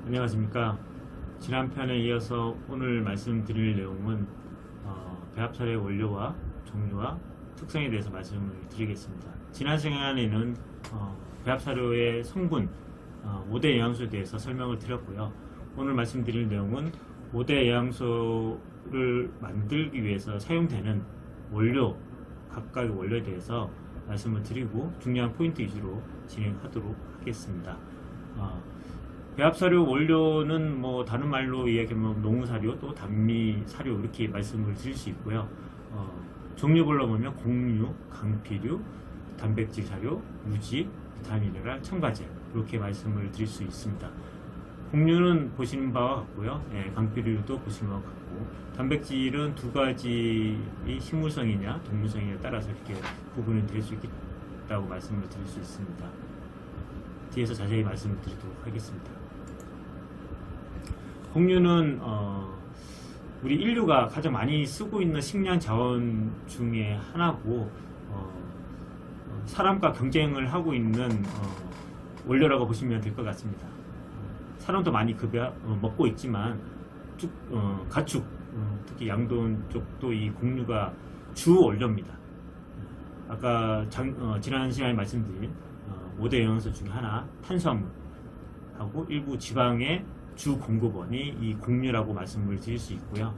안녕하십니까. 지난 편에 이어서 오늘 말씀드릴 내용은 배합사료의 원료와 종류와 특성에 대해서 말씀을 드리겠습니다. 지난 시간에는 배합사료의 성분 5대 영양소에 대해서 설명을 드렸고요. 오늘 말씀드릴 내용은 5대 영양소를 만들기 위해서 사용되는 원료, 각각의 원료에 대해서 말씀을 드리고 중요한 포인트 위주로 진행하도록 하겠습니다. 배합사료 원료는 뭐 다른 말로 이야기하면 농사료 또 단미사료 이렇게 말씀을 드릴 수 있고요. 종류별로 보면 곡류, 강피류, 단백질 사료, 유지, 비타미네랄, 첨가제 이렇게 말씀을 드릴 수 있습니다. 곡류는 보시는 바와 같고요. 강피류도 보시는 바와 같고, 단백질은 두 가지의 식물성이냐 동물성이냐에 따라서 이렇게 구분이 될 수 있다고 말씀을 드릴 수 있습니다. 뒤에서 자세히 말씀을 드리도록 하겠습니다. 곡류는 우리 인류가 가장 많이 쓰고 있는 식량 자원 중에 하나고 사람과 경쟁을 하고 있는 원료라고 보시면 될 것 같습니다. 사람도 많이 먹고 있지만 가축, 특히 양돈 쪽도 이 곡류가 주 원료입니다. 아까 지난 시간에 말씀드린 5대 영양소 중에 하나 탄수화물하고 일부 지방의 주 공급원이 이 곡류라고 말씀을 드릴 수 있고요.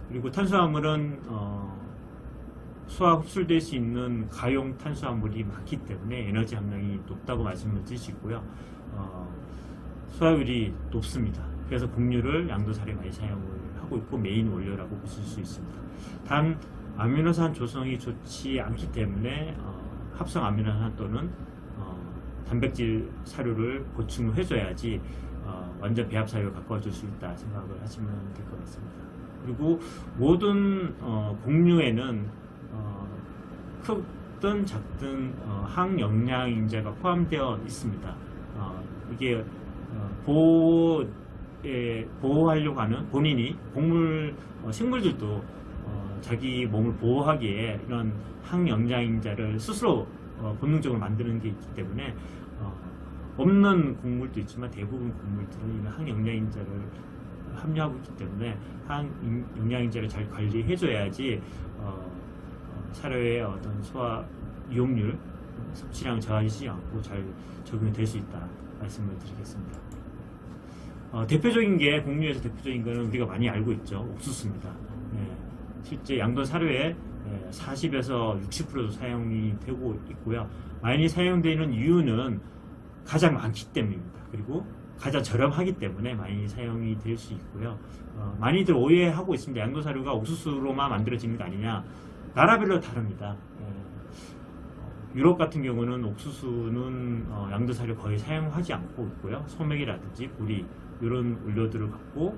그리고 탄수화물은 소화 흡수될 수 있는 가용 탄수화물이 많기 때문에 에너지 함량이 높다고 말씀을 드릴 수 있고요. 소화율이 높습니다. 그래서 곡류를 양도사료에 많이 사용을 하고 있고 메인 원료라고 보실 수 있습니다. 단 아미노산 조성이 좋지 않기 때문에 합성 아미노산 또는 단백질 사료를 보충을 해줘야지 완전 배합 사료를 가까워질 수 있다 생각을 하시면 될 것 같습니다. 그리고 모든 곡류에는 크든 작든 항영양인자가 포함되어 있습니다. 이게 보호하려고 하는 본인이 식물들도 자기 몸을 보호하기에 이런 항영양인자를 스스로 본능적으로 만드는 게 있기 때문에 없는 곡물도 있지만 대부분 곡물들은 이런 항영양인자를 함유하고 있기 때문에 항영양인자를 잘 관리해줘야지 사료의 어떤 소화 이용률, 섭취량 저하되지 않고 잘 적용이 될 수 있다 말씀을 드리겠습니다. 대표적인 게 곡류에서 대표적인 거는 우리가 많이 알고 있죠. 옥수수입니다. 실제 양돈 사료의 40에서 60%도 사용이 되고 있고요. 많이 사용되는 이유는 가장 많기 때문입니다. 그리고 가장 저렴하기 때문에 많이 사용이 될 수 있고요. 많이들 오해하고 있습니다. 양돈 사료가 옥수수로만 만들어지는 거 아니냐. 나라별로 다릅니다. 유럽 같은 경우는 옥수수는 양돈 사료 거의 사용하지 않고 있고요. 소맥이라든지 보리 이런 원료들을 갖고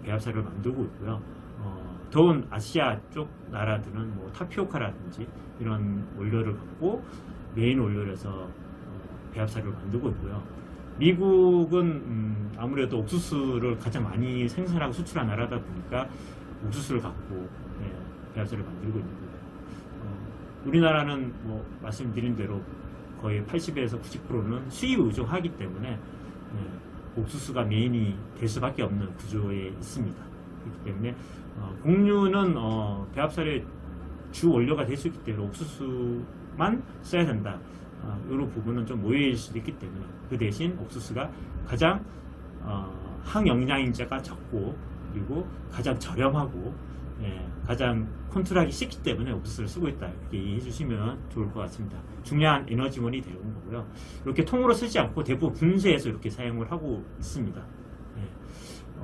배합 사료를 만들고 있고요. 더운 아시아 쪽 나라들은 뭐 타피오카라든지 이런 원료를 갖고 메인 원료를 해서 배합 사료를 만들고 있고요. 미국은 아무래도 옥수수를 가장 많이 생산하고 수출한 나라다 보니까 옥수수를 갖고 배합 사료를 만들고 있는 거예요. 우리나라는 뭐 말씀드린 대로 거의 80에서 90%는 수입 의존하기 때문에 옥수수가 메인이 될 수밖에 없는 구조에 있습니다. 그렇기 때문에 곡류는 배합사료의 주 원료가 될 수 있기 때문에 옥수수만 써야 된다. 이런 부분은 좀 오해일 수도 있기 때문에 그 대신 옥수수가 가장 항영양인자가 적고 그리고 가장 저렴하고 가장 컨트롤하기 쉽기 때문에 옥수수를 쓰고 있다 이렇게 이해해 주시면 좋을 것 같습니다. 중요한 에너지원이 되는 거고요. 이렇게 통으로 쓰지 않고 대부분 분쇄해서 이렇게 사용을 하고 있습니다.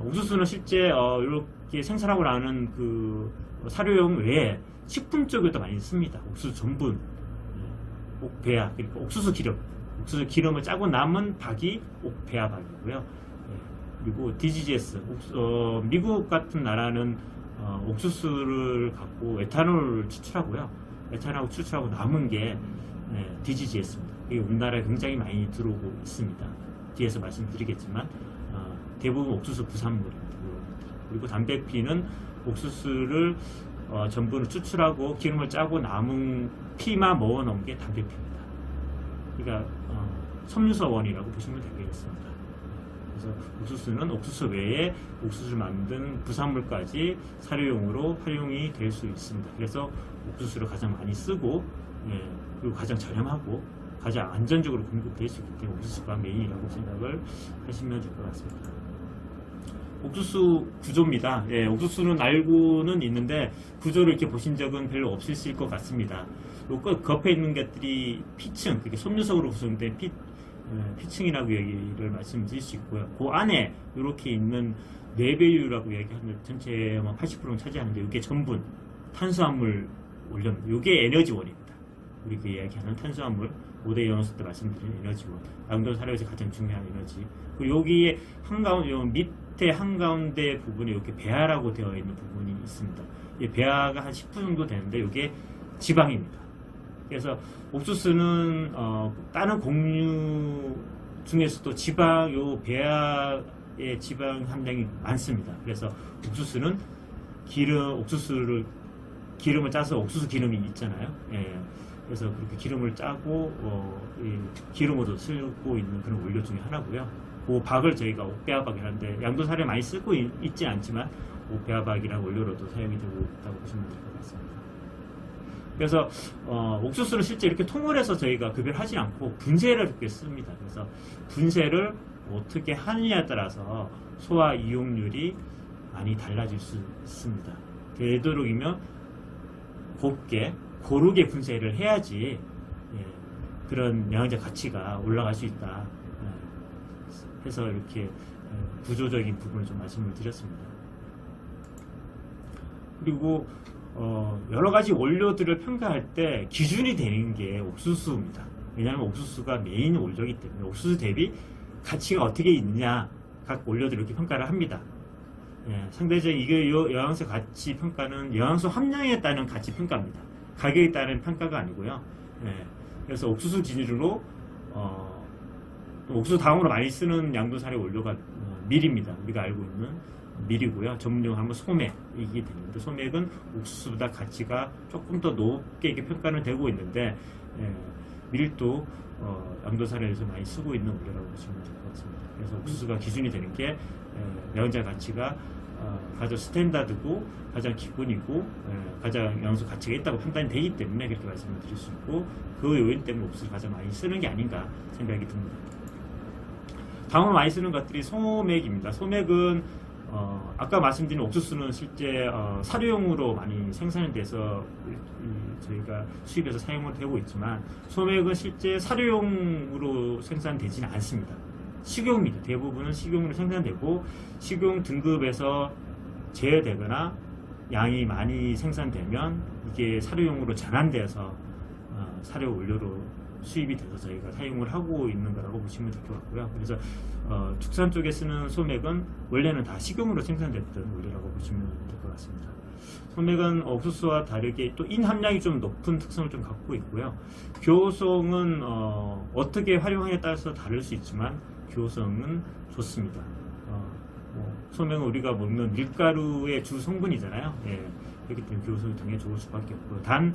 옥수수는 실제 이렇게 생산하고 나는 그 사료용 외에 식품 쪽에도 많이 씁니다. 옥수수 전분, 옥배아, 그러니까 옥수수 기름을 짜고 남은 박이 옥배아박이고요. 그리고 DGGS, 미국 같은 나라는 옥수수를 갖고 에탄올을 추출하고요. 에탄올 추출하고 남은 게 DGGS입니다. 이게 우리나라에 굉장히 많이 들어오고 있습니다. 뒤에서 말씀드리겠지만 대부분 옥수수 부산물입니다. 그리고 담배피는 옥수수를 전분을 추출하고 기름을 짜고 남은 피만 모아 놓은 게 담배피입니다. 그러니까 섬유서원이라고 보시면 되겠습니다. 그래서 옥수수는 옥수수 외에 옥수수를 만든 부산물까지 사료용으로 활용이 될 수 있습니다. 그래서 옥수수를 가장 많이 쓰고, 그리고 가장 저렴하고 가장 안전적으로 공급될 수 있기 때문에 옥수수가 메인이라고 생각을 하시면 될 것 같습니다. 옥수수 구조입니다. 옥수수는 알고는 있는데 구조를 이렇게 보신 적은 별로 없으실 것 같습니다. 겉에 있는 것들이 피층, 그게 섬유석으로 구성된 피층이라고 얘기를 말씀드릴 수 있고요. 그 안에 이렇게 있는 내배유라고 얘기하는 전체 80%는 차지하는데 이게 전분, 탄수화물 원료입니다. 이게 에너지원입니다. 우리가 이야기하는 탄수화물, 5대 영양소 때 말씀드린 에너지원, 양도 사료에서 가장 중요한 에너지. 그리고 여기에 밑에 한가운데 부분에 이렇게 배아라고 되어 있는 부분이 있습니다. 이 배아가 한 10% 정도 되는데 이게 지방입니다. 그래서 옥수수는 다른 곡류 중에서도 요 배아의 지방 함량이 많습니다. 그래서 옥수수는 기름을 짜서 옥수수 기름이 있잖아요. 그래서 그렇게 기름을 짜고 기름으로 쓰고 있는 그런 원료 중에 하나고요. 그 박을 저희가 옥배아박이라는데 양도사료에 많이 쓰고 있지 않지만 옥배아박이라는 원료로도 사용이 되고 있다고 보시면 될 것 같습니다. 그래서 옥수수를 실제 이렇게 통을 해서 저희가 급여를 하지 않고 분쇄를 이렇게 씁니다. 그래서 분쇄를 어떻게 하느냐에 따라서 소화 이용률이 많이 달라질 수 있습니다. 되도록이면 고르게 분쇄를 해야지 그런 영양제 가치가 올라갈 수 있다 해서 이렇게 구조적인 부분을 좀 말씀을 드렸습니다. 그리고 여러 가지 원료들을 평가할 때 기준이 되는 게 옥수수입니다. 왜냐하면 옥수수가 메인 원료이기 때문에 옥수수 대비 가치가 어떻게 있느냐 각 원료들 이렇게 평가를 합니다. 상대적인 이게 영양소 가치 평가는 영양소 함량에 따른 가치 평가입니다. 가격에 따른 평가가 아니고요. 그래서 옥수수 기준으로 옥수수 다음으로 많이 쓰는 양도사료 원료가 밀입니다. 우리가 알고 있는 밀이고요. 전문용어로 하면 소맥이기 되는데 소맥은 옥수수보다 가치가 조금 더 높게 이렇게 평가는 되고 있는데 밀도 양도사료에서 많이 쓰고 있는 원료라고 보시면 될 것 같습니다. 그래서 옥수수가 기준이 되는 게 영양제 가치가 가장 스탠다드고 가장 기본이고 가장 영양소 가치가 있다고 판단이 되기 때문에 그렇게 말씀을 드릴 수 있고 그 요인 때문에 옥수수를 가장 많이 쓰는 게 아닌가 생각이 듭니다. 다음으로 많이 쓰는 것들이 소맥입니다. 소맥은 아까 말씀드린 옥수수는 실제 사료용으로 많이 생산이 돼서 저희가 수입해서 사용을 되고 있지만 소맥은 실제 사료용으로 생산되지는 않습니다. 식용입니다. 대부분은 식용으로 생산되고 식용 등급에서 제외되거나 양이 많이 생산되면 이게 사료용으로 전환돼서 사료 원료로 수입이 돼서 저희가 사용을 하고 있는 거라고 보시면 될 것 같고요. 그래서 축산 쪽에 쓰는 소맥은 원래는 다 식용으로 생산됐던 원료라고 보시면 될 것 같습니다. 소맥은 옥수수와 다르게 또 인 함량이 좀 높은 특성을 좀 갖고 있고요. 교성은 어떻게 활용하냐에 따라서 다를 수 있지만 교성은 좋습니다. 소맥은 우리가 먹는 밀가루의 주 성분이잖아요. 그렇기 때문에 교성이 당연히 좋을 수밖에 없고요. 단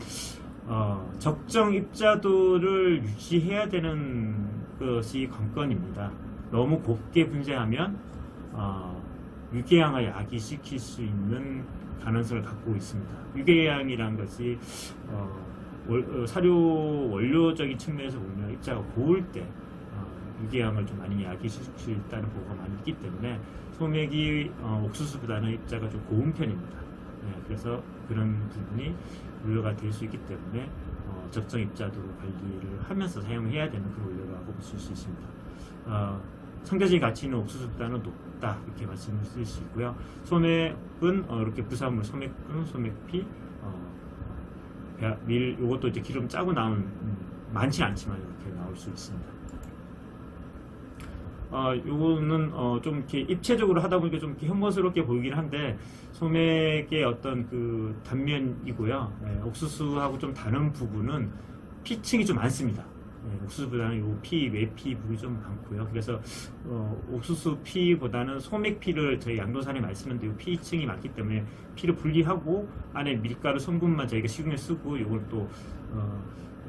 적정 입자도를 유지해야 되는 것이 관건입니다. 너무 곱게 분쇄하면 유궤양을 야기시킬 수 있는 가능성을 갖고 있습니다. 유궤양이라는 것이 사료 원료적인 측면에서 보면 입자가 고울 때 유궤양을 좀 많이 야기시킬 수 있다는 보고가 많이 있기 때문에 소맥이 옥수수보다는 입자가 좀 고운 편입니다. 그래서 그런 부분이 원료가 될 수 있기 때문에 적정 입자도로 관리를 하면서 사용해야 되는 그런 원료라고 보실 수 있습니다. 상대적인 가치는 옥수수보다는 높다 이렇게 말씀을 드릴 수 있고요. 소맥은 이렇게 부산물, 소맥은 소맥피, 밀 이것도 이제 기름 짜고 나온 많지 않지만 이렇게 나올 수 있습니다. 요거는 좀 이렇게 입체적으로 하다 보니까 좀 이렇게 혐오스럽게 보이긴 한데 소맥의 어떤 그 단면이고요. 옥수수하고 좀 다른 부분은 피층이 좀 많습니다. 옥수수보다는 요 외피 부분이 좀 많고요. 그래서 옥수수 피보다는 소맥 피를 저희 양도산에 많이 쓰는데 요 피층이 많기 때문에 피를 분리하고 안에 밀가루 성분만 저희가 식용에 쓰고 요걸 또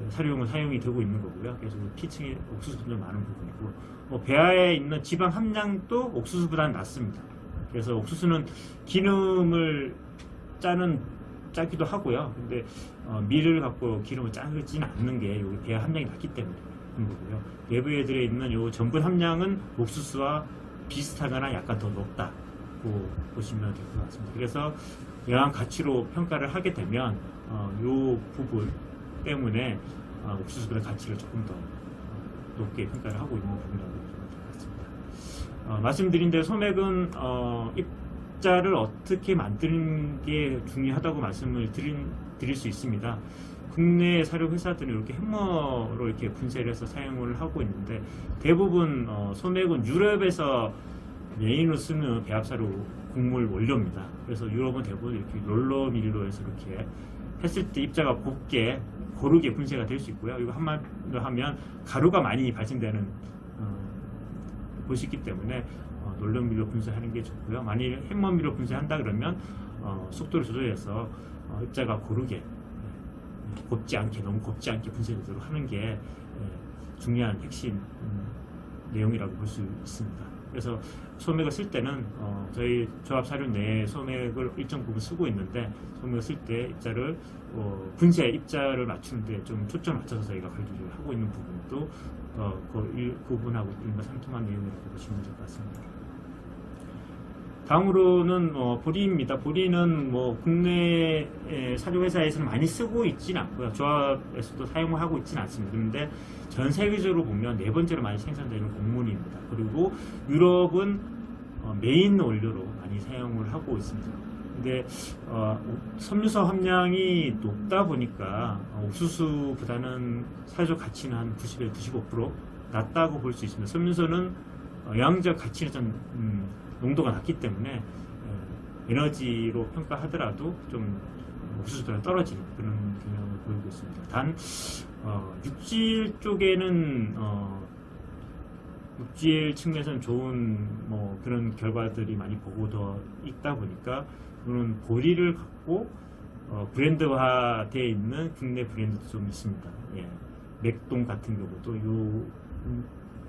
사료용으로 사용이 되고 있는 거고요. 그래서 피층이 옥수수보다 많은 부분이고, 배아에 있는 지방 함량도 옥수수보다는 낮습니다. 그래서 옥수수는 기름을 짜기도 하고요. 근데 밀을 갖고 기름을 짜지는 않는 게 여기 배아 함량이 낮기 때문에 그런 거고요. 내부에 들어있는 요 전분 함량은 옥수수와 비슷하거나 약간 더 높다고 보시면 될 것 같습니다. 그래서 영양 가치로 평가를 하게 되면 요 부분 때문에 옥수수보다 가치를 조금 더 높게 평가를 하고 있는 부분이라고 보시면 될 것 같습니다. 말씀드린 대로 소맥은 입자를 어떻게 만드는 게 중요하다고 말씀을 드릴 수 있습니다. 국내 사료 회사들은 이렇게 해머로 이렇게 분쇄를 해서 사용을 하고 있는데, 대부분 소맥은 유럽에서 메인으로 쓰는 배합사료 곡물 원료입니다. 그래서 유럽은 대부분 이렇게 롤러밀로 해서 이렇게 했을 때 입자가 고르게 분쇄가 될 수 있고요. 이거 한마디로 하면 가루가 많이 발생되는 곳이 있기 때문에 롤러밀로 분쇄하는 게 좋고요. 만일 해머밀로 분쇄한다 그러면 속도를 조절해서 입자가 고르게 너무 곱지 않게 분쇄되도록 하는 게 중요한 핵심 내용이라고 볼 수 있습니다. 그래서 소맥을 쓸 때는 저희 조합 사료 내에 소맥을 일정 부분 쓰고 있는데, 소맥을 쓸 때 입자를 분쇄 입자를 맞추는데 좀 초점을 맞춰서 저희가 관리를 하고 있는 부분도 그 부분하고 일반 상통한 내용이라고 보시면 될 것 같습니다. 다음으로는 보리입니다. 보리는 국내 사료 회사에서는 많이 쓰고 있지는 않고요. 조합에서도 사용을 하고 있지는 않습니다. 그런데 전 세계적으로 보면 네 번째로 많이 생산되는 곡물입니다. 그리고 유럽은 메인 원료로 많이 사용을 하고 있습니다. 근데 섬유소 함량이 높다 보니까 옥수수보다는 사회적 가치는 한 90에서 95% 낮다고 볼 수 있습니다. 섬유소는 영양적 가치는 좀 농도가 낮기 때문에 에너지로 평가하더라도 좀 옥수수보다 떨어지는 그런 경향을 보이고 있습니다. 단 육질 쪽에는 육질 측면에서는 좋은 그런 결과들이 많이 보고되어 있다 보니까, 이는 보리를 갖고 브랜드화되어 있는 국내 브랜드도 좀 있습니다. 맥동 같은 경우도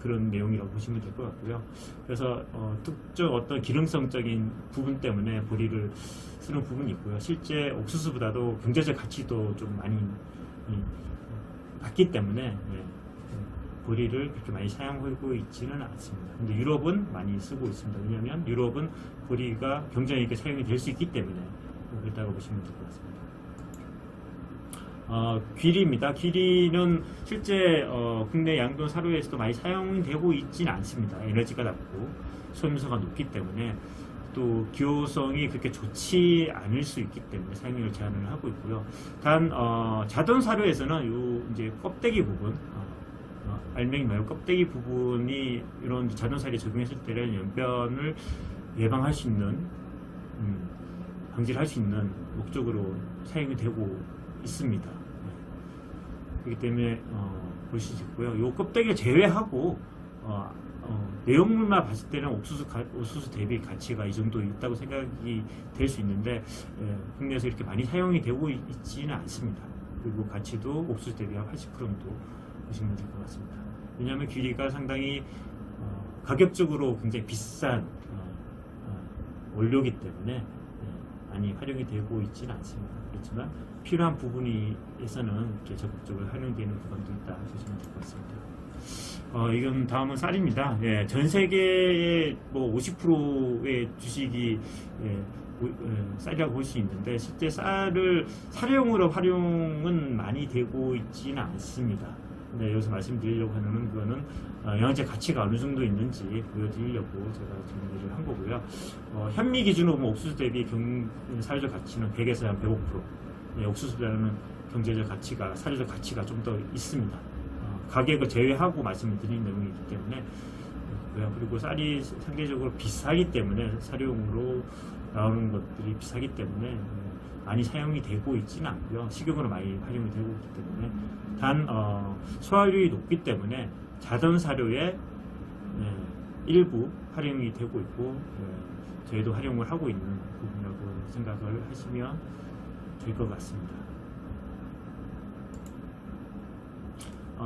그런 내용이라고 보시면 될 것 같고요. 그래서 특정 어떤 기능성적인 부분 때문에 보리를 쓰는 부분이 있고요. 실제 옥수수보다도 경제적 가치도 좀 많이 낮기 때문에 보리를 그렇게 많이 사용하고 있지는 않습니다. 근데 유럽은 많이 쓰고 있습니다. 왜냐하면 유럽은 보리가 경쟁력 있게 사용이 될 수 있기 때문에 그렇다고 보시면 될 것 같습니다. 귀리입니다. 귀리는 실제 국내 양돈 사료에서도 많이 사용되고 있지는 않습니다. 에너지가 낮고 소염도가 높기 때문에, 또 기호성이 그렇게 좋지 않을 수 있기 때문에 사용량을 제한을 하고 있고요. 단 자돈 사료에서는 이제 껍데기 부분, 알맹이 말고 껍데기 부분이 이런 자돈 사료에 적용했을 때는 연변을 예방할 수 있는, 방지를 할 수 있는 목적으로 사용이 되고 있습니다. 그렇기 때문에 보실 수 있고요. 이 껍데기를 제외하고 내용물만 봤을 때는 옥수수 대비 가치가 이 정도 있다고 생각이 될 수 있는데, 국내에서 이렇게 많이 사용이 되고 있지는 않습니다. 그리고 가치도 옥수수 대비 한 80% 정도 보시면 될 것 같습니다. 왜냐하면 귀리가 상당히 가격적으로 굉장히 비싼 원료이기 때문에 많이 활용이 되고 있지는 않습니다. 그렇지만 필요한 부분에서는 이렇게 적극적으로 활용되는 부분도 있다 보시면 될 것 같습니다. 이건 다음은 쌀입니다. 전 세계의 50%의 주식이 쌀이라고 볼 수 있는데, 실제 쌀을 사료용으로 활용은 많이 되고 있지는 않습니다. 근데 여기서 말씀드리려고 하는 거는 영양제 가치가 어느 정도 있는지 보여드리려고 제가 정리를 한 거고요. 현미 기준으로 보면 옥수수 대비 사료적 가치는 100에서 한 105%, 옥수수보다는 경제적 가치가, 사료적 가치가 좀 더 있습니다. 가격을 제외하고 말씀을 드리는 내용이기 때문에. 그리고 쌀이 상대적으로 비싸기 때문에, 사료용으로 나오는 것들이 비싸기 때문에 많이 사용이 되고 있지는 않고요. 식용으로 많이 활용이 되고 있기 때문에, 단 소화율이 높기 때문에 자전 사료에 일부 활용이 되고 있고, 저희도 활용을 하고 있는 부분이라고 생각을 하시면 될 것 같습니다.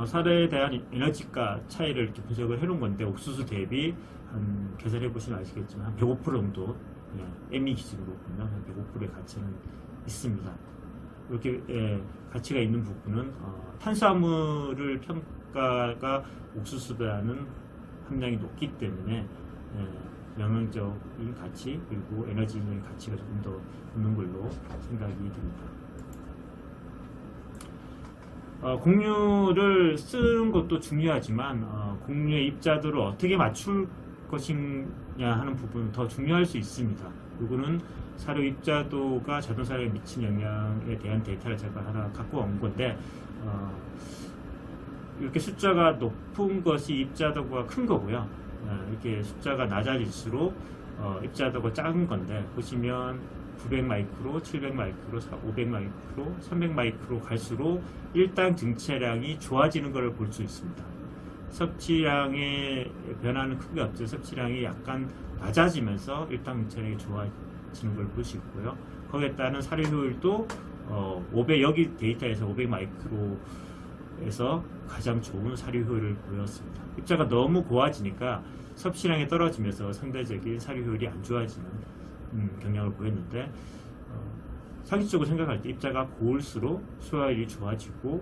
사료에 대한 에너지가 차이를 이렇게 분석을 해놓은 건데, 옥수수 대비 계산해 보시면 아시겠지만 한 105% 정도, ME 기준으로 보면 한 105%의 가치는 있습니다. 이렇게 가치가 있는 부분은 탄수화물을 평가가 옥수수보다는 함량이 높기 때문에 영양적인 가치 그리고 에너지적인 가치가 조금 더 있는 걸로 생각이 듭니다. 곡류를 쓰는 것도 중요하지만 곡류의 입자도를 어떻게 맞출 것이냐 하는 부분은 더 중요할 수 있습니다. 이거는 사료 입자도가 자동사료에 미친 영향에 대한 데이터를 제가 하나 갖고 온 건데, 이렇게 숫자가 높은 것이 입자도가 큰 거고요. 이렇게 숫자가 낮아질수록 입자도가 작은 건데, 보시면 900 마이크로, 700 마이크로, 500 마이크로, 300 마이크로 갈수록 일당 증체량이 좋아지는 것을 볼 수 있습니다. 섭취량의 변화는 크게 없죠. 섭취량이 약간 낮아지면서 일당 증체량이 좋아지는 걸 볼 수 있고요. 거기에 따른 사료 효율도 500, 여기 데이터에서 500 마이크로에서 가장 좋은 사료 효율을 보였습니다. 입자가 너무 고와지니까 섭취량이 떨어지면서 상대적인 사료 효율이 안 좋아지는 경향을 보였는데, 상식적으로 생각할 때 입자가 고울수록 소화율이 좋아지고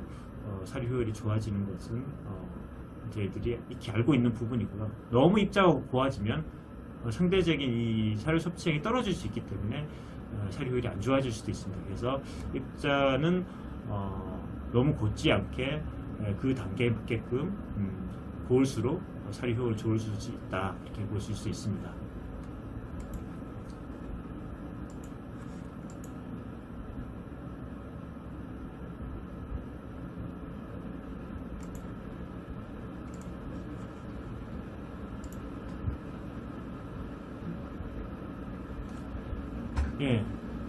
사료 효율이 좋아지는 것은 저희들이 이렇게 알고 있는 부분이고요. 너무 입자가 고와지면 상대적인 이 사료 섭취량이 떨어질 수 있기 때문에 사료 효율이 안 좋아질 수도 있습니다. 그래서 입자는 너무 곧지 않게 그 단계에 맞게끔 고울수록 사료 효율이 좋을 수 있다, 이렇게 보실 수 있습니다.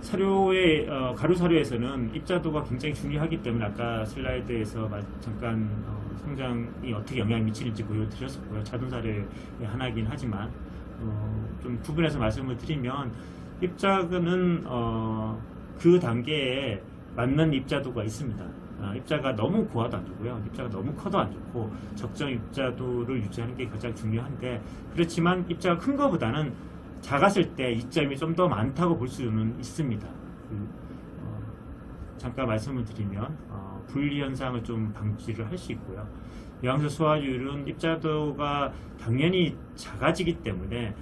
사료의 가루 사료에서는 입자도가 굉장히 중요하기 때문에 아까 슬라이드에서 잠깐 성장이 어떻게 영향을 미치는지 보여드렸었고요. 자동 사료의 하나이긴 하지만 좀 구분해서 말씀을 드리면, 입자는 그 단계에 맞는 입자도가 있습니다. 입자가 너무 고와도 안 좋고요. 입자가 너무 커도 안 좋고, 적정 입자도를 유지하는 게 가장 중요한데, 그렇지만 입자가 큰 것보다는 작았을 때 이점이 좀 더 많다고 볼 수는 있습니다. 잠깐 말씀을 드리면 분리 현상을 좀 방지를 할 수 있고요. 영양소 소화율은 입자도가 당연히 작아지기 때문에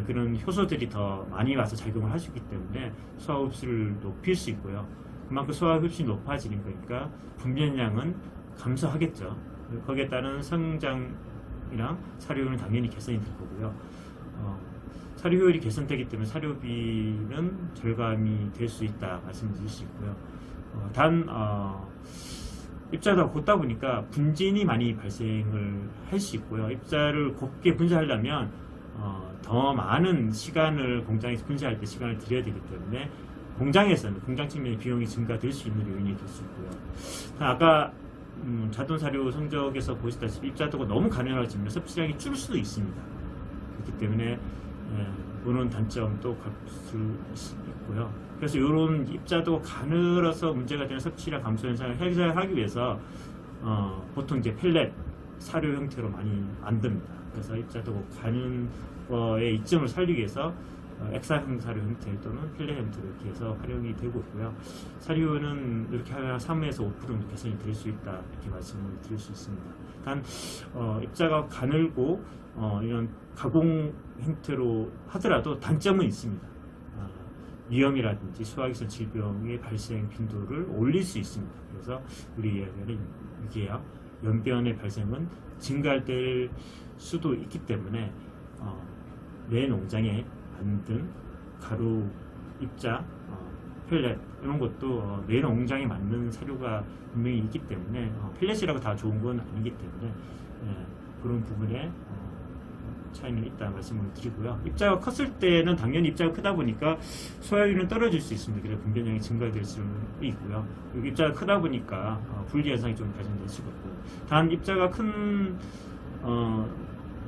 그런 효소들이 더 많이 와서 작용을 할 수 있기 때문에 소화 흡수를 높일 수 있고요. 그만큼 소화 흡수가 높아지는 거니까 분변량은 감소하겠죠. 거기에 따른 성장이랑 사료율은 당연히 개선이 될 거고요. 사료 효율이 개선되기 때문에 사료비는 절감이 될 수 있다 말씀드릴 수 있고요. 단 입자가 곱다 보니까 분진이 많이 발생을 할 수 있고요. 입자를 곱게 분쇄하려면 더 많은 시간을, 공장에서 분쇄할 때 시간을 들여야 되기 때문에 공장에서는, 공장 측면의 비용이 증가될 수 있는 요인이 될 수 있고요. 아까 자동 사료 성적에서 보시다시피 입자도가 너무 가늘어지면 섭취량이 줄 수도 있습니다. 그렇기 때문에 보는 단점도 갖을 수 있고요. 그래서 이런 입자도가 가늘어서 문제가 되는 섭취량 감소 현상을 해결하기 위해서 보통 이제 펠렛 사료 형태로 많이 만듭니다. 그래서 입자도가 가는 거의 이점을 살리기 위해서 엑사형 사료 형태 또는 펠렛 형태로 이렇게 해서 활용이 되고 있고요. 사료는 이렇게 하면 3에서 5% 정도 개선이 될 수 있다, 이렇게 말씀을 드릴 수 있습니다. 단 입자가 가늘고 이런 가공 형태로 하더라도 단점은 있습니다. 위염이라든지 소화기성 질병의 발생 빈도를 올릴 수 있습니다. 그래서 우리 이야기는 이게요, 연변의 발생은 증가될 수도 있기 때문에 내 농장에 만든 가루, 입자, 펠렛 이런 것도 내 농장에 맞는 사료가 분명히 있기 때문에 펠렛이라고 다 좋은 건 아니기 때문에 그런 부분에 차이는 있다 말씀을 드리고요. 입자가 컸을 때는 당연히 입자가 크다 보니까 소화율은 떨어질 수 있습니다. 그래서 분변량이 증가될 수는 있고요. 입자가 크다 보니까 분리 현상이 좀 발생될 수가 있고, 단 입자가 큰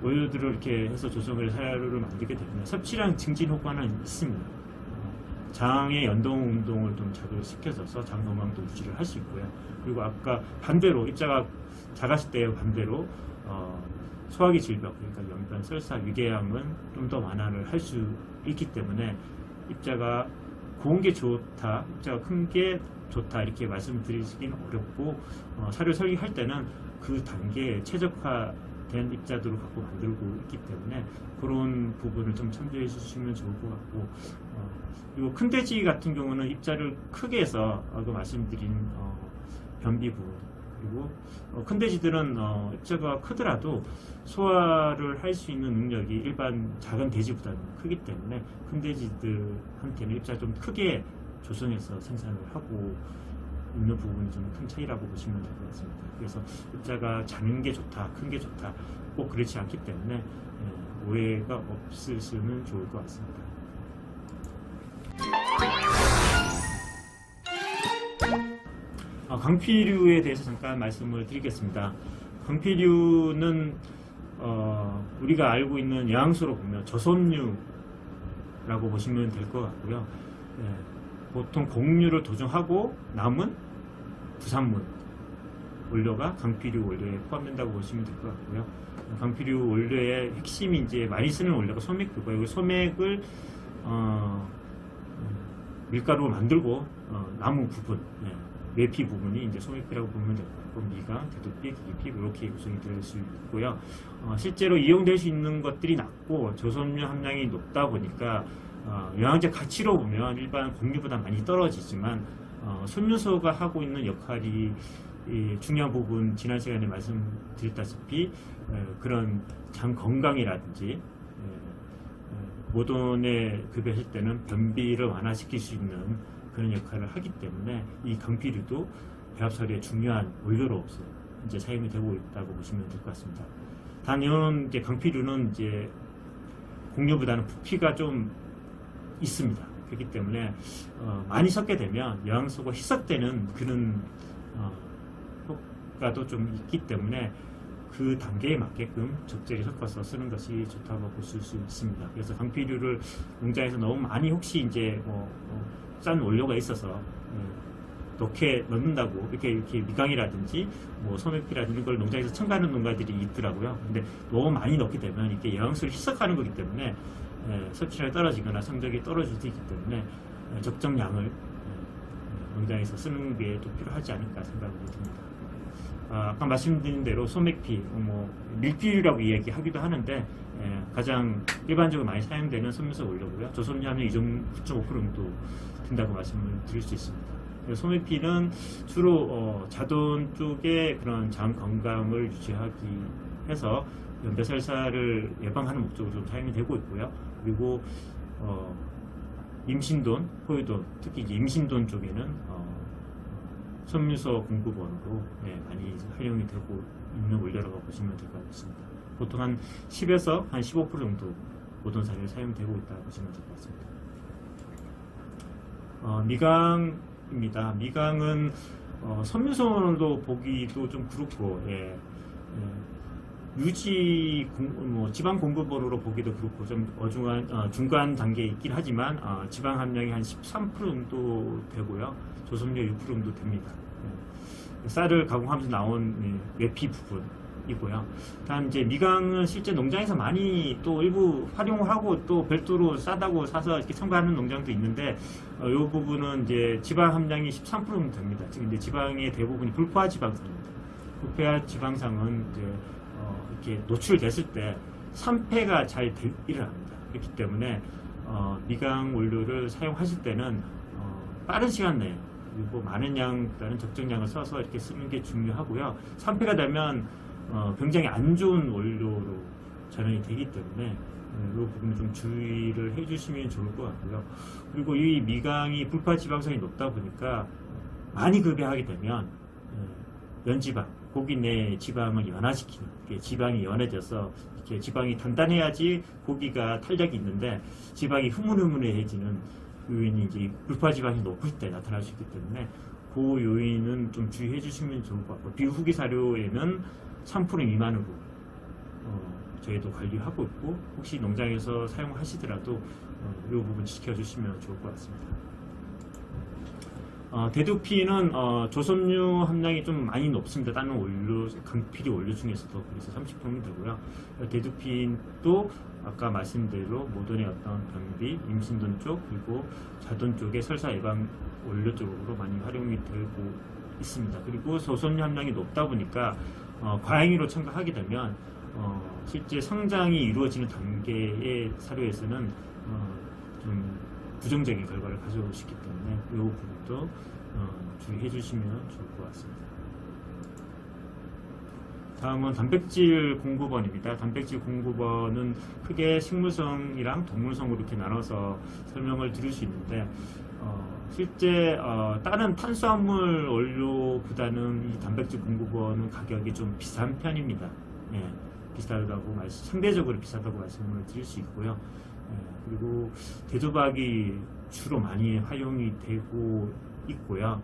원료들을 이렇게 해서 조성을 사료를 만들게 되면 섭취량 증진 효과는 있습니다. 장의 연동 운동을 좀 자극시켜줘서 장 건강도 유지를 할 수 있고요. 그리고 아까 반대로 입자가 작았을 때의 반대로 소화기 질병, 그러니까 연변, 설사, 위궤양은 좀 더 완화를 할 수 있기 때문에 입자가 고운 게 좋다, 입자가 큰 게 좋다 이렇게 말씀드리기는 어렵고 사료 설계할 때는 그 단계에 최적화된 입자들을 갖고 만들고 있기 때문에 그런 부분을 좀 참조해 주시면 좋을 것 같고 그리고 큰 돼지 같은 경우는 입자를 크게 해서 아까 말씀드린 변비 부분 그리고 큰 돼지들은 입자가 크더라도 소화를 할 수 있는 능력이 일반 작은 돼지보다는 크기 때문에 큰 돼지들한테는 입자를 좀 크게 조성해서 생산을 하고 있는 부분이 좀 큰 차이라고 보시면 될 것 같습니다. 그래서 입자가 작은 게 좋다, 큰 게 좋다 꼭 그렇지 않기 때문에 오해가 없으시면 좋을 것 같습니다. 강피류에 대해서 잠깐 말씀을 드리겠습니다. 강피류는 우리가 알고 있는 영양소로 보면 저손류라고 보시면 될 것 같고요. 보통 곡류를 도정하고 남은 부산물 원료가 강피류 원료에 포함된다고 보시면 될 것 같고요. 강피류 원료의 핵심이 이제 많이 쓰는 원료가 소맥이고요. 소맥을 밀가루로 만들고 남은 부분, 외피 부분이 이제 소맥피라고 보면 될 것 같고 미강, 대두피, 기피 이렇게 구성이 될 수 있고요. 실제로 이용될 수 있는 것들이 낮고 저손류 함량이 높다 보니까 영양제 가치로 보면 일반 곡류보다 많이 떨어지지만 손류소가 하고 있는 역할이 중요한 부분 지난 시간에 말씀드렸다시피 그런 장 건강이라든지 모돈에 급여했을 때는 변비를 완화시킬 수 있는 그런 역할을 하기 때문에 이 강피류도 배합설의 중요한 원료로서 이제 사용이 되고 있다고 보시면 될 것 같습니다. 단 이런 이제 강피류는 이제 곡류보다는 부피가 좀 있습니다. 그렇기 때문에 많이 섞게 되면 영양소가 희석되는 그런 효과도 좀 있기 때문에 그 단계에 맞게끔 적절히 섞어서 쓰는 것이 좋다고 보실 수 있습니다. 그래서 강피류를 농장에서 너무 많이 혹시 이제 싼 원료가 있어서 넣는다고 이렇게 미강이라든지 소맥피라든지 이런 걸 농장에서 첨가하는 농가들이 있더라고요. 근데 너무 많이 넣게 되면 이게 영양소를 희석하는 거기 때문에 섭취량이 떨어지거나 성적이 떨어질 수 있기 때문에 적정량을 농장에서 쓰는 게 또 필요하지 않을까 생각이 듭니다. 아까 말씀드린 대로 소맥피, 밀피류라고 이야기하기도 하는데 가장 일반적으로 많이 사용되는 섬유소 원료고요. 저손류 함량이 9.5% 정도 된다고 말씀을 드릴 수 있습니다. 소맥피는 주로 자돈 쪽에 그런 장 건강을 유지하기 해서 연배살사를 예방하는 목적으로 좀 사용이 되고 있고요. 그리고 임신돈, 포유돈, 특히 이제 임신돈 쪽에는 섬유소 공급원으로 많이 활용이 되고 있는 원료라고 보시면 될 것 같습니다. 보통 한 10에서 한 15% 정도 모돈산이 사용되고 있다고 보시면 될 것 같습니다. 미강입니다. 미강은 섬유소로 보기도 좀 그렇고 유지 지방 공급원으로 보기도 그렇고 좀 어중한 중간 단계에 있긴 하지만 지방 함량이 한 13% 정도 되고요. 조선료 6% 정도 됩니다. 쌀을 가공하면서 나온 외피 부분이고요. 단 이제 미강은 실제 농장에서 많이 또 일부 활용을 하고 또 별도로 싸다고 사서 이렇게 첨가하는 농장도 있는데 이 부분은 이제 지방 함량이 13% 정도 됩니다. 지금 이제 지방의 대부분이 불포화 지방산입니다. 불포화 지방산은 이제 이렇게 노출됐을 때 산패가 잘 일어납니다. 그렇기 때문에 미강 원료를 사용하실 때는 빠른 시간 내에 그리고 많은 양보다는 적정량을 써서 이렇게 쓰는 게 중요하고요. 산패가 되면 굉장히 안 좋은 원료로 전환이 되기 때문에 이 부분을 좀 주의를 해주시면 좋을 것 같고요. 그리고 이 미강이 불포화 지방산이 높다 보니까 많이 급여하게 되면 연지방, 고기 내 지방을 연화시키는, 지방이 연해져서 이렇게 지방이 단단해야지 고기가 탄력이 있는데 지방이 흐물흐물해지는 요인이 이제 불포화 지방이 높을 때 나타날 수 있기 때문에 그 요인은 좀 주의해 주시면 좋을 것 같고 비후기 사료에는 3% 미만으로 저희도 관리하고 있고 혹시 농장에서 사용하시더라도 이 부분 지켜주시면 좋을 것 같습니다. 대두피는 조선류 함량이 좀 많이 높습니다. 다른 원료, 강필이 원료 중에서도. 그래서 30평이 되고요. 대두피도 아까 말씀대로 모던의 어떤 변비, 임신돈 쪽, 그리고 자돈 쪽에 설사 예방 원료 쪽으로 많이 활용이 되고 있습니다. 그리고 조선류 함량이 높다 보니까 과잉으로 첨가하게 되면 실제 성장이 이루어지는 단계의 사료에서는 좀 부정적인 결과를 가져올 수 있기 때문에 이 부분도 주의해 주시면 좋을 것 같습니다. 다음은 단백질 공급원입니다. 단백질 공급원은 크게 식물성이랑 동물성으로 이렇게 나눠서 설명을 드릴 수 있는데 실제 다른 탄수화물 원료보다는 이 단백질 공급원은 가격이 좀 비싼 편입니다. 예, 비싸다고 상대적으로 비싸다고 말씀을 드릴 수 있고요. 그리고 대두박이 주로 많이 활용이 되고 있고요.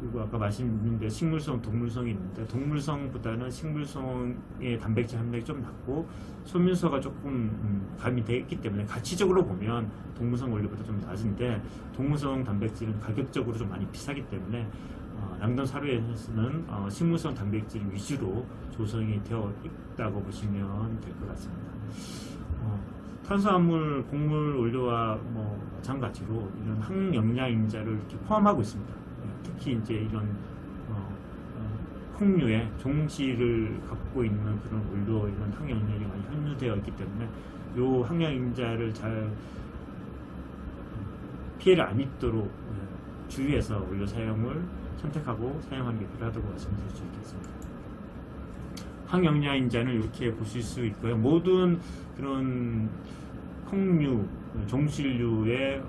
그리고 아까 말씀드린 대로 식물성, 동물성이 있는데 동물성보다는 식물성의 단백질 함량이 좀 낮고 소민서가 조금 가미되어 있기 때문에 가치적으로 보면 동물성 원료보다 좀 낮은데 동물성 단백질은 가격적으로 좀 많이 비싸기 때문에 양돈 사료에서는 식물성 단백질 위주로 조성이 되어 있다고 보시면 될 것 같습니다. 탄수화물, 곡물 원료와 마찬가지로 이런 항영양인자를 이렇게 포함하고 있습니다. 특히 이제 이런 콩류의 종실을 갖고 있는 그런 원료, 이런 항영양이 많이 함유되어 있기 때문에 이 항영양인자를 잘 피해를 안 입도록 주의해서 원료 사용을 선택하고 사용하는 게 필요하다고 말씀드릴 수 있겠습니다. 항영양인자는 이렇게 보실 수 있고요. 모든 그런 콩류, 종실류에는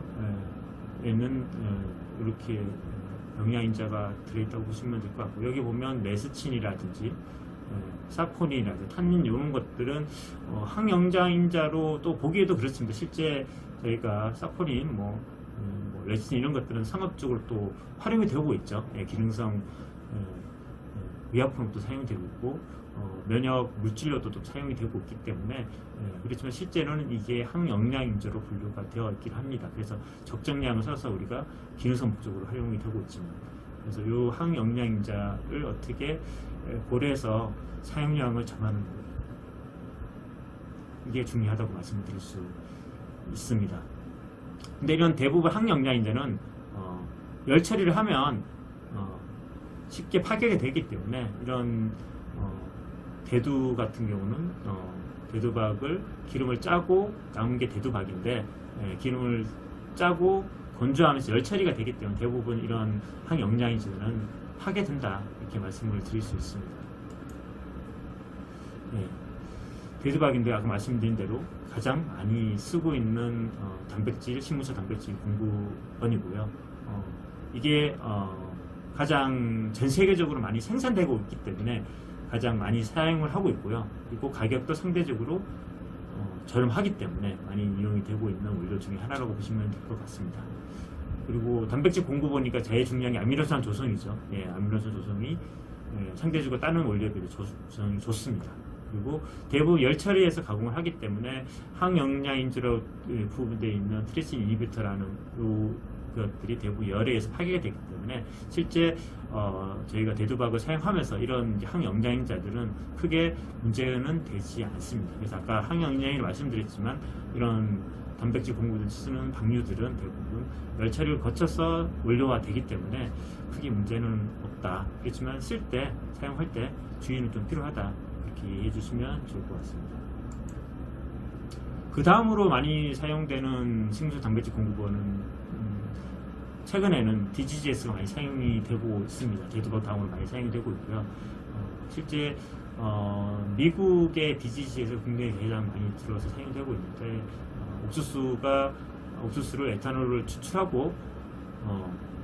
이렇게 영양인자가 들어있다고 보시면 될 것 같고, 여기 보면 레스친이라든지 사포닌이라든지 탄닌 이런 것들은 항영양인자로 또 보기에도 그렇습니다. 실제 저희가 사포닌, 레스친 이런 것들은 상업적으로 또 활용이 되고 있죠. 기능성 의약품도 사용되고 있고 면역 물질로도 사용이 되고 있기 때문에 그렇지만 실제로는 이게 항영양인자로 분류가 되어 있긴 합니다. 그래서 적정량을 써서 우리가 기능성 목적으로 활용이 되고 있지만, 그래서 이 항영양인자를 어떻게 고려해서 사용량을 정하는 것, 이게 중요하다고 말씀드릴 수 있습니다. 근데 이런 대부분 항영양인자는 열 처리를 하면 쉽게 파괴가 되기 때문에 이런 대두 같은 경우는 대두박을 기름을 짜고 남은 게 대두박인데 기름을 짜고 건조하면서 열 처리가 되기 때문에 대부분 이런 항영양인자는 파괴된다, 이렇게 말씀을 드릴 수 있습니다. 대두박인데 아까 말씀드린 대로 가장 많이 쓰고 있는 단백질, 식물성 단백질 공급원이고요. 이게 가장 전 세계적으로 많이 생산되고 있기 때문에 가장 많이 사용을 하고 있고요. 그리고 가격도 상대적으로 저렴하기 때문에 많이 이용이 되고 있는 원료 중에 하나라고 보시면 될 것 같습니다. 그리고 단백질 공급원이니까 제일 중요한 게 아미노산 조성이죠. 아미노산 조성이 상대적으로 다른 원료에 비해 조성이 좋습니다. 그리고 대부분 열 처리해서 가공을 하기 때문에 항영양인자로 구분되어 있는 트리신 이니비터라는 것들이 대부분 열에 의해서 파괴가 되기 때문에 실제 저희가 대두박을 사용하면서 이런 항영양인자들은 크게 문제는 되지 않습니다. 그래서 아까 항영양을 말씀드렸지만 이런 단백질 공급을 쓰는 박류들은 대부분 열 처리를 거쳐서 원료화 되기 때문에 크게 문제는 없다. 그렇지만 쓸 때, 사용할 때 주의는 좀 필요하다, 이렇게 이해해 주시면 좋을 것 같습니다. 그 다음으로 많이 사용되는 식물성 단백질 공급원은 최근에는 DGGS가 많이 사용이 되고 있습니다. 대두박 다음으로 많이 사용이 되고 있고요. 실제 미국의 DGG에서 국내에 가장 많이 들어서 사용되고 있는데 옥수수를 에탄올을 추출하고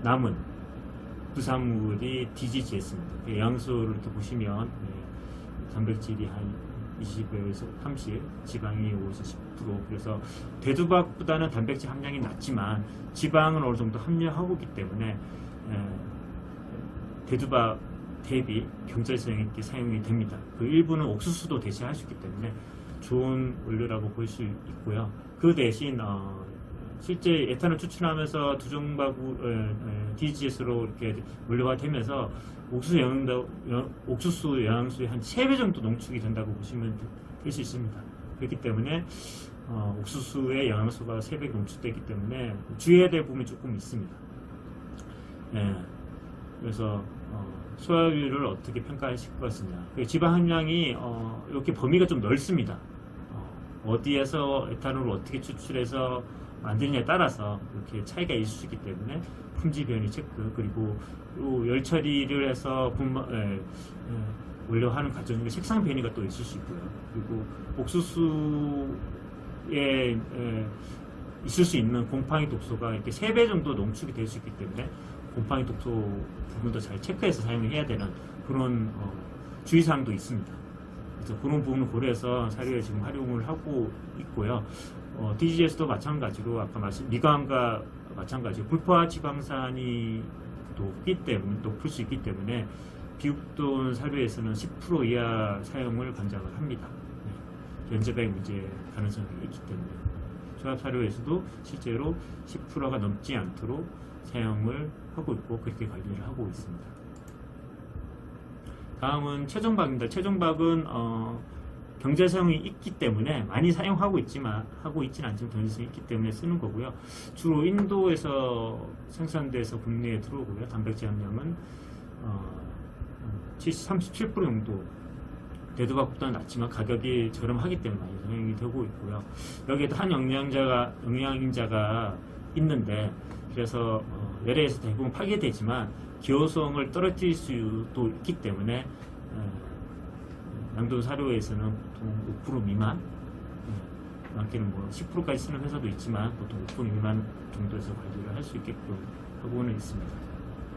남은 부산물이 DGGS입니다. 영양소를 이렇게 보시면 단백질이 한 20에서 30, 지방이 5에서 10%. 그래서 대두박보다는 단백질 함량이 낮지만 지방은 어느 정도 함유하고 있기 때문에 대두박 대비 경제성 있게 사용이 됩니다. 그 일부는 옥수수도 대체할 수 있기 때문에 좋은 원료라고 볼 수 있고요. 그 대신 실제 에탄올 추출하면서 DGS로 이렇게 원료가 되면서 옥수수 영양소의 한 3배 정도 농축이 된다고 보시면 될 수 있습니다. 그렇기 때문에 옥수수의 영양소가 3배 농축되기 때문에 주의해야 될 부분이 조금 있습니다. 그래서 소화율을 어떻게 평가하실 것이냐. 지방 함량이 이렇게 범위가 좀 넓습니다. 어디에서 에탄올을 어떻게 추출해서 만드느냐에 따라서 이렇게 차이가 있을 수 있기 때문에 품질 변이 체크, 그리고 열 처리를 해서 원료하는 과정 중에 색상 변이가 또 있을 수 있고요. 그리고 옥수수에 있을 수 있는 곰팡이 독소가 이렇게 3배 정도 농축이 될 수 있기 때문에 곰팡이 독소 부분도 잘 체크해서 사용해야 되는 그런 주의사항도 있습니다. 그래서 그런 부분을 고려해서 사료에 지금 활용을 하고 있고요. DGS도 마찬가지로 아까 미감과 마찬가지로 불포화 지방산이 높을 수 있기 때문에 비육돈 사료에서는 10% 이하 사용을 권장을 합니다. 연제백 문제 가능성이 있기 때문에 조합 사료에서도 실제로 10%가 넘지 않도록 사용을 하고 있고 그렇게 관리를 하고 있습니다. 다음은 최종박입니다. 최종박은 경제성이 있기 때문에 많이 사용하고 있지는 않지만 경제성이 있기 때문에 쓰는 거고요. 주로 인도에서 생산돼서 국내에 들어오고요. 단백질 함량은 37% 정도 대두박보다는 낮지만 가격이 저렴하기 때문에 많이 사용이 되고 있고요. 여기에도 한 영양인자가 있는데 그래서 열에서 대부분 파괴되지만 기호성을 떨어뜨릴 수도 있기 때문에 양돈 사료에서는 보통 5% 미만, 많게는 뭐 10%까지 쓰는 회사도 있지만 보통 5% 미만 정도에서 관리를 할 수 있게끔 하고는 있습니다.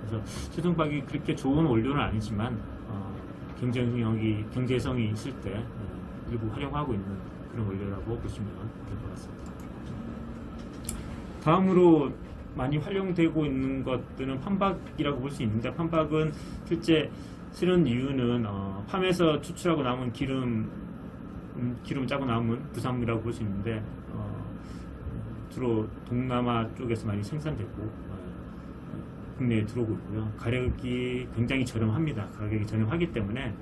그래서 최종박이 그렇게 좋은 원료는 아니지만 경제성이 있을 때 일부 활용하고 있는 그런 원료라고 보시면 될 것 같습니다. 다음으로 많이 활용되고 있는 것들은 판박이라고 볼 수 있는데, 판박은 실제 쓰는 이유는 팜에서 추출하고 남은 기름 짜고 남은 부산물이라고 볼 수 있는데 주로 동남아 쪽에서 많이 생산되고 국내에 들어오고 있고요. 가격이 굉장히 저렴합니다. 가격이 저렴하기 때문에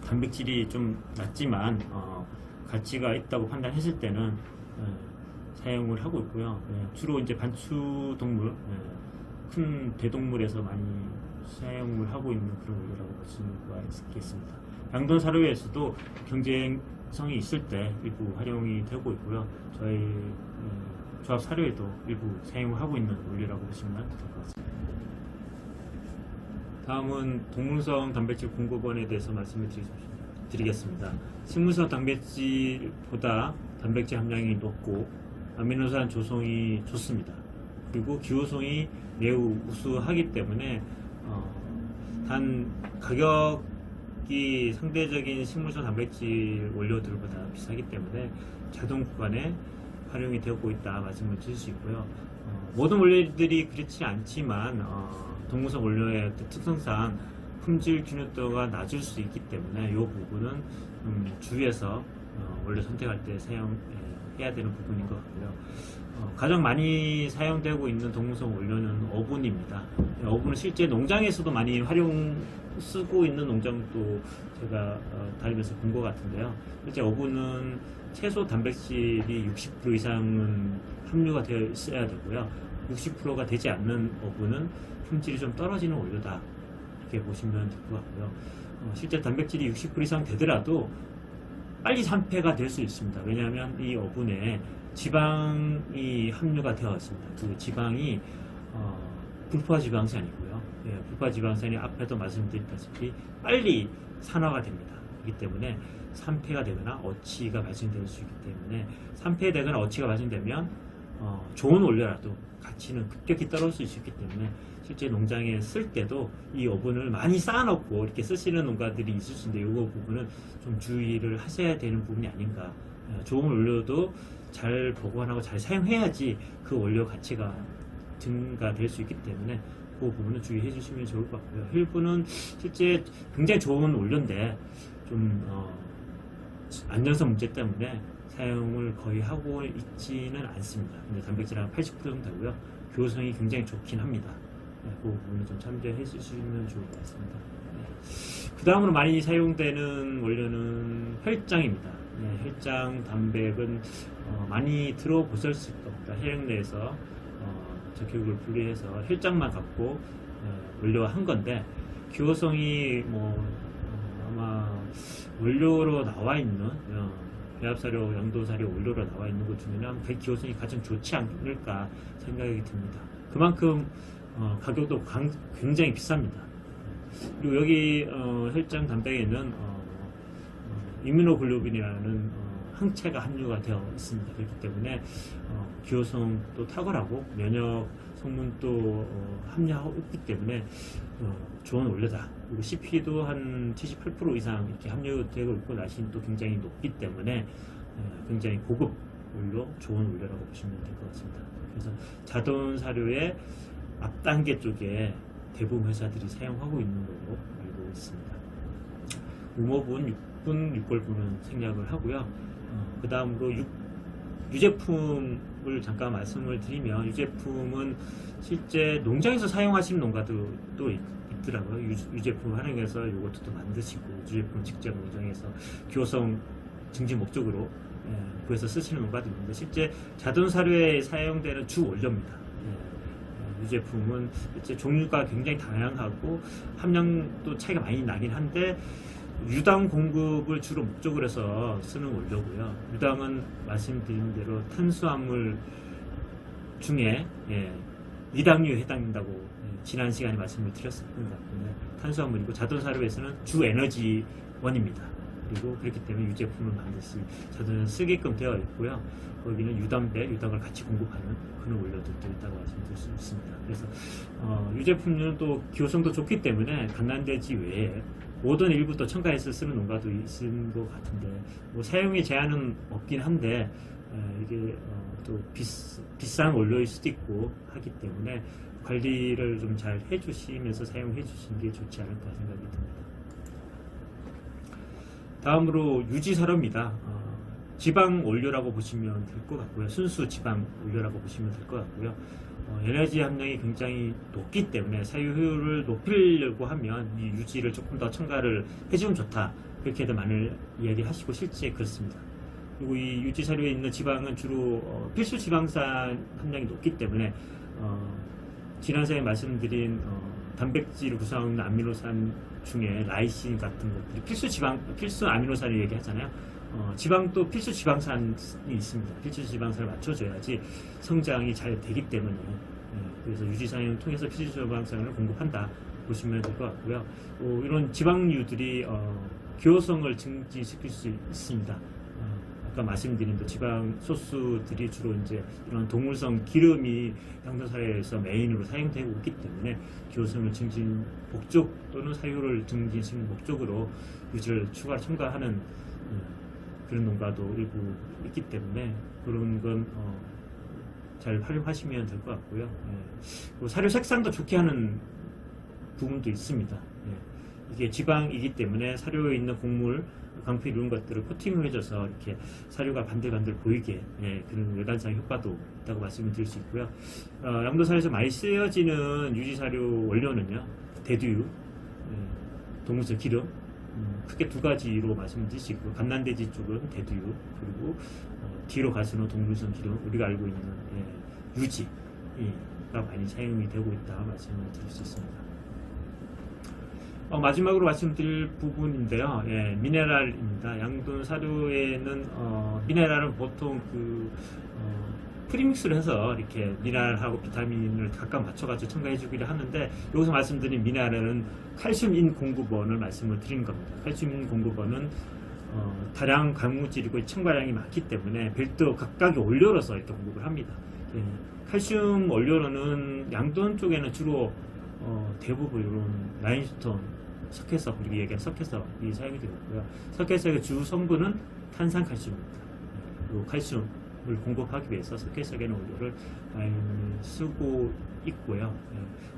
단백질이 좀 낮지만 가치가 있다고 판단했을 때는 사용을 하고 있고요. 주로 이제 반추동물, 큰 대동물에서 많이 사용을 하고 있는 그런 원료라고 볼 수가 있겠습니다. 양돈 사료에서도 경쟁성이 있을 때 일부 활용이 되고 있고요. 저희 조합 사료에도 일부 사용을 하고 있는 원료라고 보시면 될 것 같습니다. 다음은 동물성 단백질 공급원에 대해서 말씀을 드리겠습니다. 식물성 단백질보다 단백질 함량이 높고 아미노산 조성이 좋습니다. 그리고 기호성이 매우 우수하기 때문에 단 가격이 상대적인 식물성 단백질 원료들보다 비싸기 때문에 자동 구간에 활용이 되고 있다 말씀을 드릴 수 있고요. 모든 원료들이 그렇지 않지만 동물성 원료의 특성상 품질 균형도가 낮을 수 있기 때문에 이 부분은 주의해서 원료 선택할 때 사용해야 되는 부분인 것 같고요. 가장 많이 사용되고 있는 동물성 원료는 어분입니다. 어분은 실제 농장에서도 많이 쓰고 있는 농장도 제가 다니면서 본 것 같은데요. 실제 어분은 채소 단백질이 60% 이상은 함유가 되어 있어야 되고요. 60%가 되지 않는 어분은 품질이 좀 떨어지는 원료다, 이렇게 보시면 될 것 같고요. 실제 단백질이 60% 이상 되더라도 빨리 산패가 될 수 있습니다. 왜냐하면 이 어분에 지방이 함유가 되어 있습니다. 그 지방이 불포화 지방산이고요. 불포화 지방산이 앞에도 말씀드렸다시피 빨리 산화가 됩니다. 그렇기 때문에 산패가 되거나 어치가 발생될 수 있기 때문에, 산패되거나 어치가 발생되면 좋은 원료라도 가치는 급격히 떨어질 수 있기 때문에 실제 농장에 쓸 때도 이 어분을 많이 쌓아놓고 이렇게 쓰시는 농가들이 있을 수 있는데, 이거 부분은 좀 주의를 하셔야 되는 부분이 아닌가. 좋은 원료도 잘 보관하고 잘 사용해야지 그 원료 가치가 증가될 수 있기 때문에 그 부분은 주의해 주시면 좋을 것 같고요. 힐브는 실제 굉장히 좋은 원료인데 좀 안전성 문제 때문에 사용을 거의 하고 있지는 않습니다. 근데 단백질 한 80% 정도 되고요. 교성이 굉장히 좋긴 합니다. 네, 그 부분을 좀 참조해 주시면 좋을 것 같습니다. 네. 그 다음으로 많이 사용되는 원료는 혈장입니다. 네, 혈장 단백은 많이 들어보셨을 겁니다. 해양 내에서 적혈구를 분리해서 혈장만 갖고 원료한 건데, 기호성이 아마 원료로 나와 있는 배합사료, 양도사료 원료로 나와 있는 것 중에는 그 기호성이 가장 좋지 않을까 생각이 듭니다. 그만큼 가격도 굉장히 비쌉니다. 그리고 여기 혈장 단백에는 이뮤노글로빈이라는 항체가 함유가 되어 있습니다. 그렇기 때문에 기호성도 탁월하고 면역 성분도 함유하고 있기 때문에 좋은 원료다. 그리고 CP도 한 78% 이상 이렇게 함유되고 있고, 나신도 굉장히 높기 때문에 굉장히 고급 원료, 좋은 원료라고 보시면 될 것 같습니다. 그래서 자돈 사료의 앞단계 쪽에 대부분 회사들이 사용하고 있는 걸로 알고 있습니다. 우모분, 육분, 육골분은 생략을 하고요. 그 다음으로 유제품을 잠깐 말씀을 드리면, 유제품은 실제 농장에서 사용하시는 농가들도 있더라고요. 유제품 활용해서 요거트도 만드시고, 유제품 직접 농장에서 기호성 증진 목적으로 구해서 쓰시는 농가도 있는데, 실제 자돈사료에 사용되는 주 원료입니다. 유제품은 실제 종류가 굉장히 다양하고 함량도 차이가 많이 나긴 한데, 유당 공급을 주로 목적으로 해서 쓰는 원료고요. 유당은 말씀드린 대로 탄수화물 중에 이당류에 해당된다고 지난 시간에 말씀을 드렸습니다. 탄수화물이고, 자돈사료에서는 주 에너지원입니다. 그리고 그렇기 때문에 유제품을 반드시 자돈에 쓰게끔 되어 있고요. 거기는 유당을 같이 공급하는 그런 원료들도 있다고 말씀드릴 수 있습니다. 그래서 유제품은 또 기호성도 좋기 때문에 갓난돼지 외에 모든 일부 또 첨가해서 쓰는 농가도 있는 것 같은데, 사용에 제한은 없긴 한데 이게 또 비싼 원료일 수도 있고 하기 때문에 관리를 좀 잘 해주시면서 사용해 주시는 게 좋지 않을까 생각이 듭니다. 다음으로 유지사료입니다. 지방 원료라고 보시면 될 것 같고요. 순수 지방 원료라고 보시면 될 것 같고요. 에너지 함량이 굉장히 높기 때문에 사유 효율을 높이려고 하면 이 유지를 조금 더 첨가를 해주면 좋다, 그렇게들 많이 이야기하시고 실제 그렇습니다. 그리고 이 유지 사료에 있는 지방은 주로 필수 지방산 함량이 높기 때문에 지난 시간에 말씀드린 단백질을 구성하는 아미노산 중에 라이신 같은 것들이 필수 아미노산을 얘기하잖아요. 지방도 필수 지방산이 있습니다. 필수 지방산을 맞춰줘야지 성장이 잘 되기 때문에, 그래서 유지사용을 통해서 필수 지방산을 공급한다 보시면 될 것 같고요. 이런 지방류들이 기호성을 증진시킬 수 있습니다. 아까 말씀드린 지방 소스들이 주로 이제 이런 동물성 기름이 양도사료에서 메인으로 사용되고 있기 때문에 기호성을 증진 목적 또는 사유를 증진시키는 목적으로 유지를 추가로 첨가하는 그런 농가도 일부 있기 때문에 그런 건 잘 활용하시면 될 것 같고요. 사료 색상도 좋게 하는 부분도 있습니다. 이게 지방이기 때문에 사료에 있는 곡물, 강피 이런 것들을 코팅을 해줘서 이렇게 사료가 반들반들 보이게 그런 외관상 효과도 있다고 말씀을 드릴 수 있고요. 양도사료에서 많이 쓰여지는 유지사료 원료는요, 대두유, 동물성 기름, 크게 두 가지로 말씀드릴 수 있고, 갓난돼지 쪽은 대두유, 그리고 뒤로 갈수록 동물성 기름, 우리가 알고 있는 유지가 많이 사용이 되고 있다 말씀을 드릴 수 있습니다. 마지막으로 말씀드릴 부분인데요. 미네랄입니다. 양돈 사료에는 미네랄은 보통 프리믹스를 해서 이렇게 미네랄하고 비타민을 각각 맞춰가지고 첨가해 주기를 하는데, 여기서 말씀드린 미네랄은 칼슘인 공급원을 말씀을 드린 겁니다. 칼슘인 공급원은 다량 광물질이고 첨가량이 많기 때문에 별도 각각의 원료로서 이렇게 공급을 합니다. 칼슘 원료로는 양돈 쪽에는 주로 대부분 이런 라임스톤, 석회석, 우리가 얘기하는 석회석이 사용이 되고 있고요. 석회석의 주 성분은 탄산칼슘입니다. 그리고 칼슘을 공급하기 위해서 석회석에는 원료를 많이 쓰고 있고요.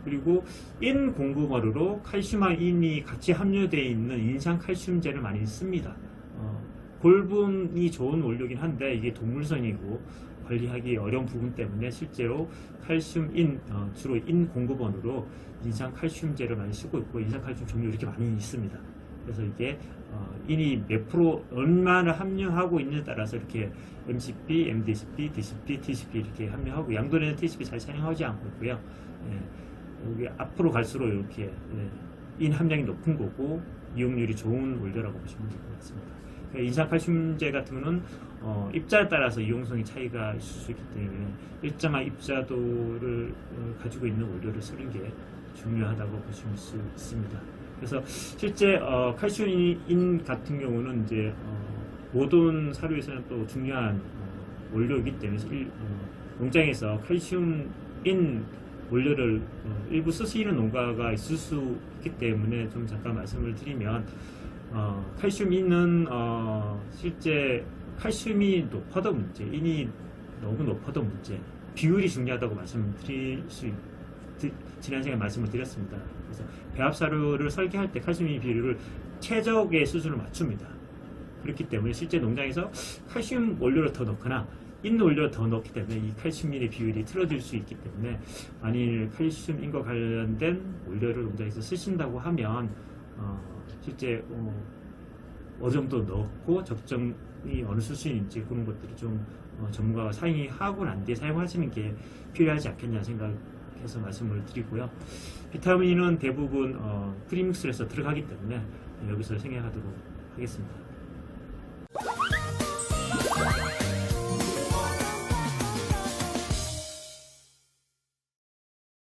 그리고 인 공급원으로 칼슘과 인이 같이 함유되어 있는 인산칼슘제를 많이 씁니다. 골분이 좋은 원료긴 한데 이게 동물성이고 관리하기 어려운 부분 때문에 실제로 칼슘인 주로 인 공급원으로 인산칼슘제를 많이 쓰고 있고 인산칼슘 종류 이렇게 많이 있습니다. 그래서 이게 인이 몇 프로 얼마나 함유하고 있느냐에 따라서 이렇게 MCP, MDCP, DCP, TCP 이렇게 함유하고 양돈에는 TCP 잘 사용하지 않고 있고요. 여기 앞으로 갈수록 이렇게 인 함량이 높은 거고 이용률이 좋은 원료라고 보시면 될 것 같습니다. 인산칼슘제 같은 경우는 입자에 따라서 이용성의 차이가 있을 수 있기 때문에 일정한 입자도를 가지고 있는 원료를 쓰는 게 중요하다고 보실 수 있습니다. 그래서 실제 칼슘인 같은 경우는 이제 모든 사료에서는 또 중요한 원료이기 때문에 농장에서 칼슘인 원료를 일부 쓰시는 농가가 있을 수 있기 때문에 좀 잠깐 말씀을 드리면 칼슘인은 실제 칼슘이 높아도 문제, 인이 너무 높아도 문제, 비율이 중요하다고 말씀드릴 수 지난 시간에 말씀을 드렸습니다. 그래서 배합사료를 설계할 때 칼슘인 비율을 최적의 수준을 맞춥니다. 그렇기 때문에 실제 농장에서 칼슘 원료를 더 넣거나 인 원료를 더 넣기 때문에 이 칼슘인의 비율이 틀어질 수 있기 때문에 만일 칼슘인과 관련된 원료를 농장에서 쓰신다고 하면 실제 어느 정도 넣고 적정이 어느 수준인지 그런 것들을 좀 전문가가 상의하고 난 뒤에 사용하시는 게 필요하지 않겠냐 생각해서 말씀을 드리고요. 비타민은 대부분 프리믹스에서 들어가기 때문에 여기서 생략하도록 하겠습니다.